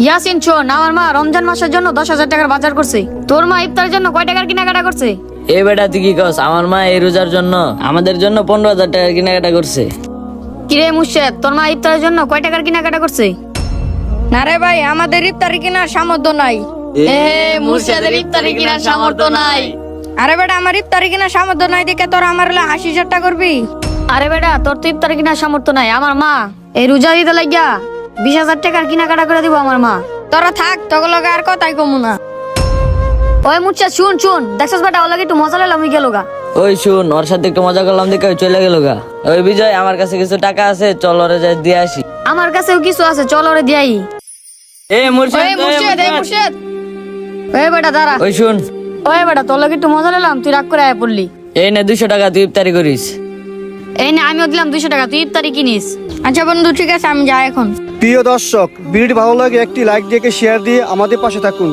ইয়াসিন শোন, আমার মা রমজান মাসের জন্য 10,000 টাকার বাজার করছে। তোর মা ইফতারের জন্য কয় টাকার কেনাকাটা করছে? এ বেটা তুই কি কস? আমার মা এই রোজার জন্য আমাদের জন্য 15,000 টাকার কেনাকাটা করছে। কিরে মুর্শেদ, তোর মা ইফতারের জন্য কয় টাকার কেনাকাটা করছে? না রে ভাই, আমাদের ইফতারি কেনার সামর্থ্য নাই। মুর্শেদের ইফতারি কেনার সামর্থ্য নাই। আরে বেটা, আমার ইফতারি কেনার সামর্থ্য নাই দেখে তোর আমার 80,000 টাকা করবি? আরে বেটা, তোর তো ইফতারি কেনার সামর্থ্য নাই। আমার মা এই রোজা দিতে লাগিয়া 20,000 টাকার কেনাকাটা করে দিব আমার মা। তোরা থাক, তোকে লগে আর কথাই কমু না। ওই মুর্শেদ শুন শুন, দেখছস বেটা, ওর লাগে একটু মজা লাইলাম গেল গা। ওই শুন, ওর সাথে একটু মজা করলাম দেখে ওই চলে গেল গা। ওই বিজয়, আমার কাছে কিছু টাকা আছে, চল ওরে যাই দিয়ে আসি। আমার কাছেও কিছু আছে, চল ওরে দিয়াই। এ মুর্শিদ, ওই মুর্শিদ, এই মুর্শিদ। ওই বেটা দাঁড়া। ওই শুন, ওই বেটা, তোর লাগে একটু মজা লাইলাম, তুই রাগ করে আয় পড়লি। এই নে 200 টাকা, তুই ইফতারি করিস। এই না, আমিও দিলাম 200 টাকা, তুই ইফতারি কিনিস। আচ্ছা বন্ধু, ঠিক আছে, আমি যাই এখন। প্রিয় দর্শক, ভিডিওটি ভালো লাগে একটি লাইক দিয়ে শেয়ার দিয়ে আমাদের পাশে থাকুন।